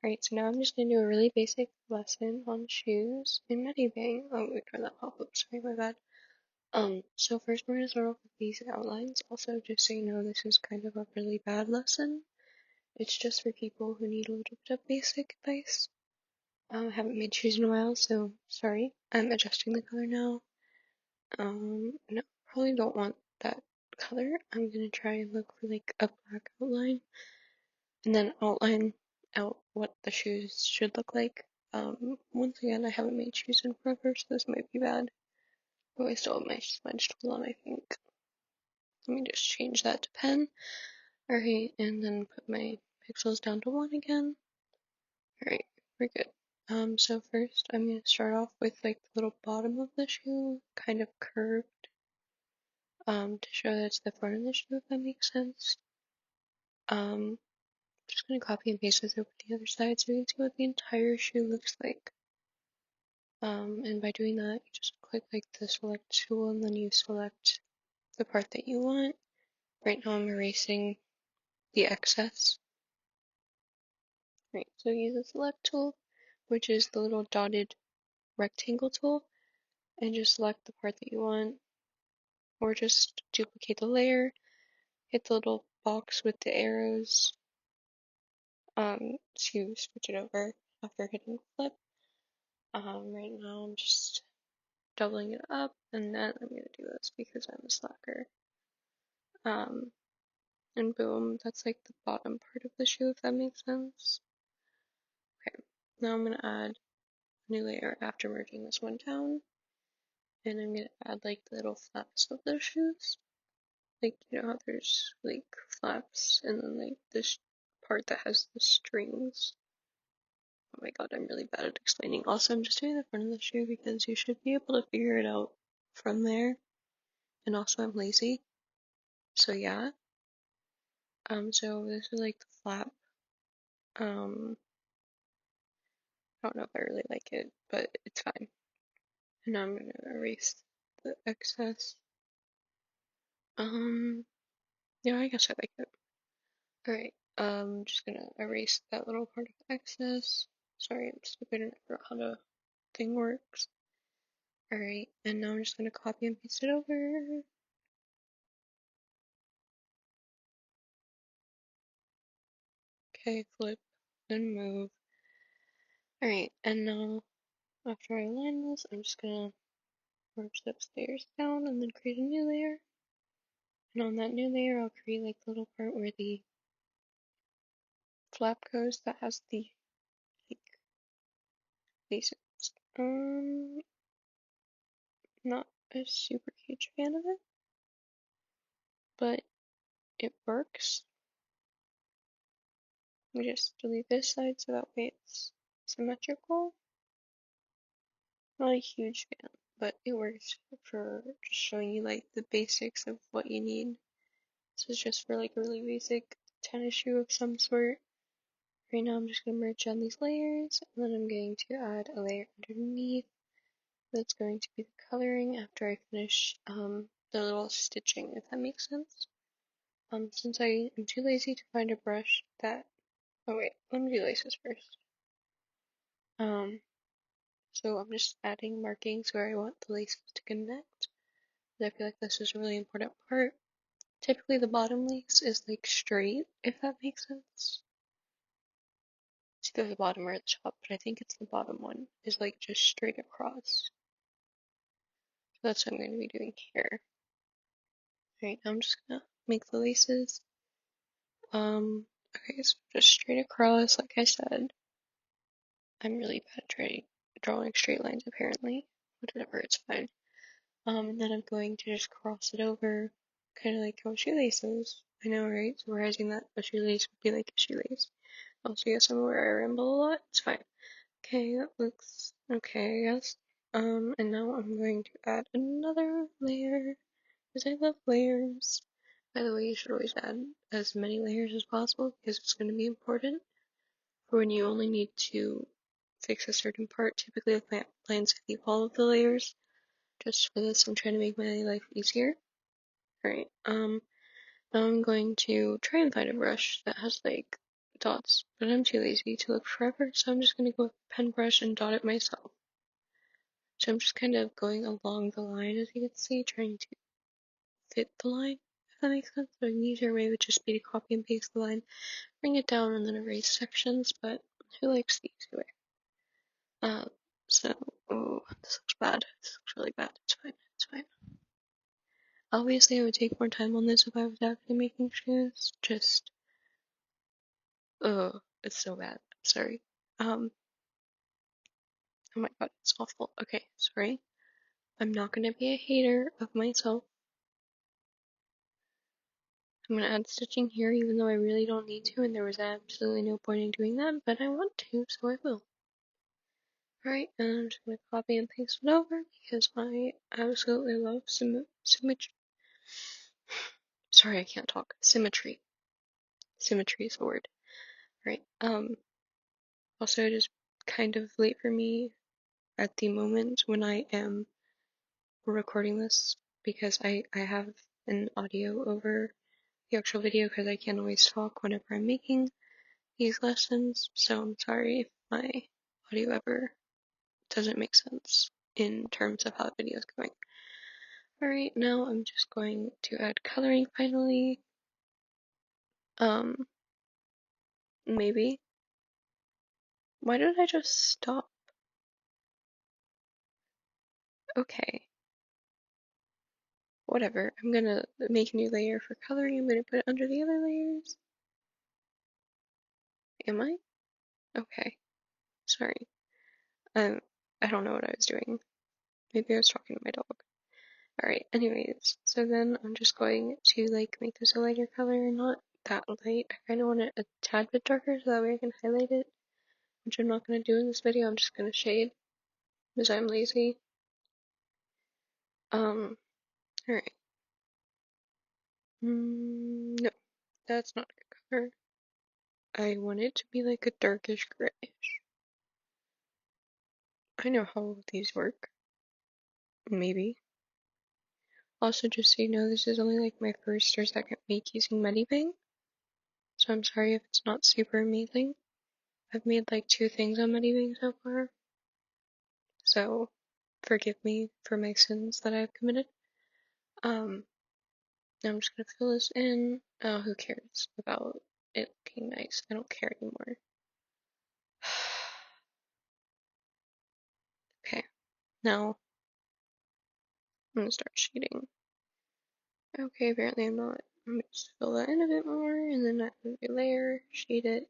Alright, so now I'm just gonna do a really basic lesson on shoes in MediBang. Oh, wait, try that pop up. Sorry, my bad. So first we're gonna start off with these outlines. Also, just so you know, this is kind of a really bad lesson. It's just for people who need a little bit of basic advice. I haven't made shoes in a while, so sorry. I'm adjusting the color now. No, probably don't want that color. I'm gonna try and look for like a black outline and then outline out what the shoes should look like. Once again, I haven't made shoes in forever, so this might be bad. Oh, I still have my smudge tool on, I think. Let me just change that to pen. Alright, and then put my pixels down to 1 again. Alright, we're good. So first I'm gonna start off with like the little bottom of the shoe, kind of curved, to show that's the front of the shoe, if that makes sense. Just gonna copy and paste this over to the other side so you can see what the entire shoe looks like. And by doing that, you just click like the select tool and then you select the part that you want. Right now I'm erasing the excess. Right, so use the select tool, which is the little dotted rectangle tool, and just select the part that you want, or just duplicate the layer, hit the little box with the arrows, to switch it over after hitting flip. Right now I'm just doubling it up, and then I'm gonna do this because I'm a slacker. And boom, that's like the bottom part of the shoe, if that makes sense. Okay, now I'm gonna add a new layer after merging this one down, and I'm gonna add like the little flaps of those shoes. Like, you know how there's like flaps, and then like this part that has the strings. Oh my god, I'm really bad at explaining. Also, I'm just doing the front of the shoe because you should be able to figure it out from there. And also, I'm lazy. So yeah. So this is like the flap. I don't know if I really like it, but it's fine. And now I'm gonna erase the excess. Yeah, I guess I like it. Alright, just gonna erase that little part of excess. Sorry, I'm stupid and I forgot how the thing works. Alright, and now I'm just gonna copy and paste it over. Okay, flip, then move. Alright, and now after I align this, I'm just gonna merge those layers down and then create a new layer. And on that new layer, I'll create like the little part where the flap goes that has the like laces. Not a super huge fan of it, but it works. Let me just delete this side so that way it's symmetrical. Not a huge fan, but it works for just showing you like the basics of what you need. This is just for like a really basic tennis shoe of some sort. Right now I'm just going to merge down these layers, and then I'm going to add a layer underneath. That's going to be the coloring after I finish the little stitching, if that makes sense. Since I am too lazy to find a brush that, oh wait, let me do laces first. So I'm just adding markings where I want the laces to connect. I feel like this is a really important part. Typically the bottom lace is like straight, if that makes sense. It's either the bottom or the top, but I think it's the bottom one, is like just straight across. So that's what I'm going to be doing here. Alright, now I'm just gonna make the laces. Okay, so just straight across, like I said. I'm really bad at drawing straight lines apparently. Whatever, it's fine. And then I'm going to just cross it over, kind of like how shoelaces. I know, right? Summarizing that a shoelace would be like a shoelace. Also, yes, I'm aware I ramble a lot. It's fine. Okay, that looks okay, yes. And now I'm going to add another layer, because I love layers. By the way, you should always add as many layers as possible, because it's going to be important for when you only need to fix a certain part. Typically, the plans keep all of the layers. Just for this, I'm trying to make my life easier. Alright, now I'm going to try and find a brush that has like dots, but I'm too lazy to look forever, so I'm just gonna go with a pen brush and dot it myself. So I'm just kind of going along the line, as you can see, trying to fit the line, if that makes sense. So an easier way would just be to copy and paste the line, bring it down, and then erase sections, but who likes the easy way? So, oh, this looks bad. This looks really bad. It's fine. It's fine. Obviously, I would take more time on this if I was actually making shoes. Just, oh, it's so bad. Sorry. Oh my god, it's awful. Okay, sorry. I'm not gonna be a hater of myself. I'm gonna add stitching here even though I really don't need to, and there was absolutely no point in doing that, but I want to, so I will. Alright, and I'm just gonna copy and paste it over because I absolutely love symmetry. Sorry, I can't talk. Symmetry. Symmetry is the word. Right. Also it is kind of late for me at the moment when I am recording this because I have an audio over the actual video because I can't always talk whenever I'm making these lessons, so I'm sorry if my audio ever doesn't make sense in terms of how the video is going. Alright, now I'm just going to add coloring finally. Maybe. Why did I just stop? Okay. Whatever. I'm gonna make a new layer for coloring. I'm gonna put it under the other layers. Am I? Okay. Sorry. Um, I don't know what I was doing. Maybe I was talking to my dog. Alright, anyways. So then I'm just going to like make this a lighter color, not that light. I kinda want it a tad bit darker so that way I can highlight it. Which I'm not gonna do in this video, I'm just gonna shade. Because I'm lazy. Alright. No. That's not a good color. I want it to be like a darkish grayish. I know how these work. Maybe. Also, just so you know, this is only like my first or second week using MediBang, so I'm sorry if it's not super amazing. I've made like 2 things on MediBang so far, so forgive me for my sins that I've committed. Now I'm just gonna fill this in. Oh, who cares about it looking nice? I don't care anymore. Okay, now I'm gonna start shading. Okay, apparently I'm not. I'm gonna just fill that in a bit more, and then add a new layer, shade it.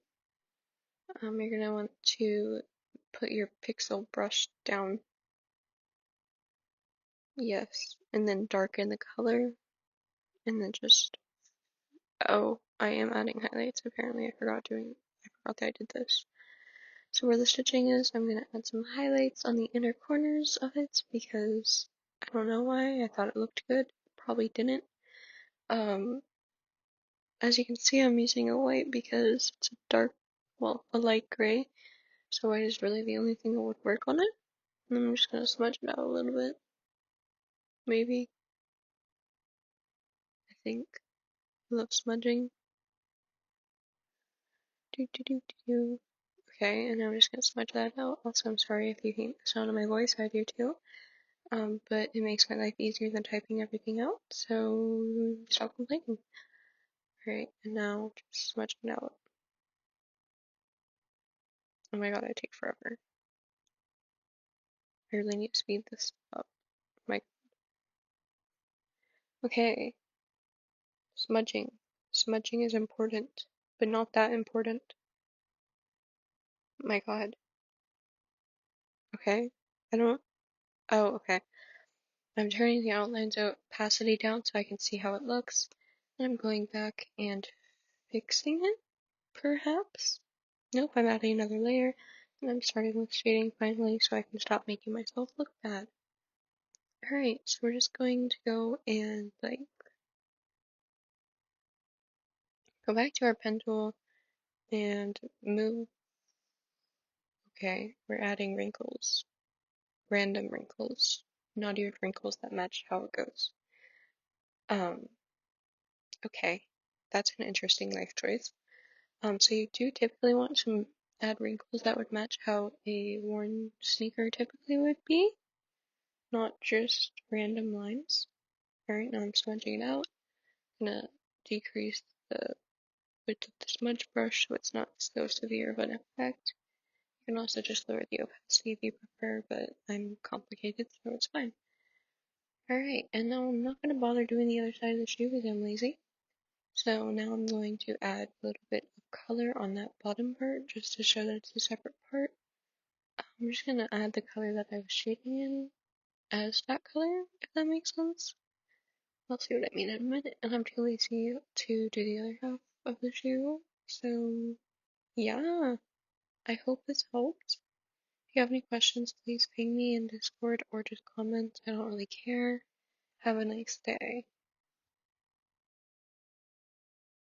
You're gonna want to put your pixel brush down. Yes, and then darken the color, and then just. Oh, I am adding highlights. Apparently, I forgot that I did this. So where the stitching is, I'm gonna add some highlights on the inner corners of it because I don't know why. I thought it looked good. Probably didn't. As you can see, I'm using a white because it's a dark, well, a light gray. So white is really the only thing that would work on it. And I'm just gonna smudge it out a little bit. Maybe. I think. I love smudging. Do do do do do. Okay, and I'm just gonna smudge that out. Also, I'm sorry if you hate the sound of my voice, I do too. But it makes my life easier than typing everything out, so stop complaining. Alright, and now just smudge it out. Oh my god, I take forever. I really need to speed this up. My Okay, smudging. Smudging is important, but not that important. My god. Okay. I don't. Oh, okay. I'm turning the outlines opacity down so I can see how it looks. And I'm going back and fixing it, perhaps? Nope, I'm adding another layer. And I'm starting with shading finally so I can stop making myself look bad. Alright, so we're just going to go and, like, go back to our pen tool and move. Okay, we're adding wrinkles. Random wrinkles. Not even wrinkles that match how it goes. Okay. That's an interesting life choice. So you do typically want to add wrinkles that would match how a worn sneaker typically would be, not just random lines. Alright, now I'm smudging it out. I'm gonna decrease the width of the smudge brush so it's not so severe of an effect. You can also just lower the opacity if you prefer, but I'm complicated, so it's fine. Alright, and now I'm not going to bother doing the other side of the shoe because I'm lazy. So now I'm going to add a little bit of color on that bottom part just to show that it's a separate part. I'm just going to add the color that I was shading in as that color, if that makes sense. I'll see what I mean in a minute, and I'm too lazy to do the other half of the shoe. So, yeah, I hope this helped. If you have any questions, please ping me in Discord or just comment. I don't really care. Have a nice day.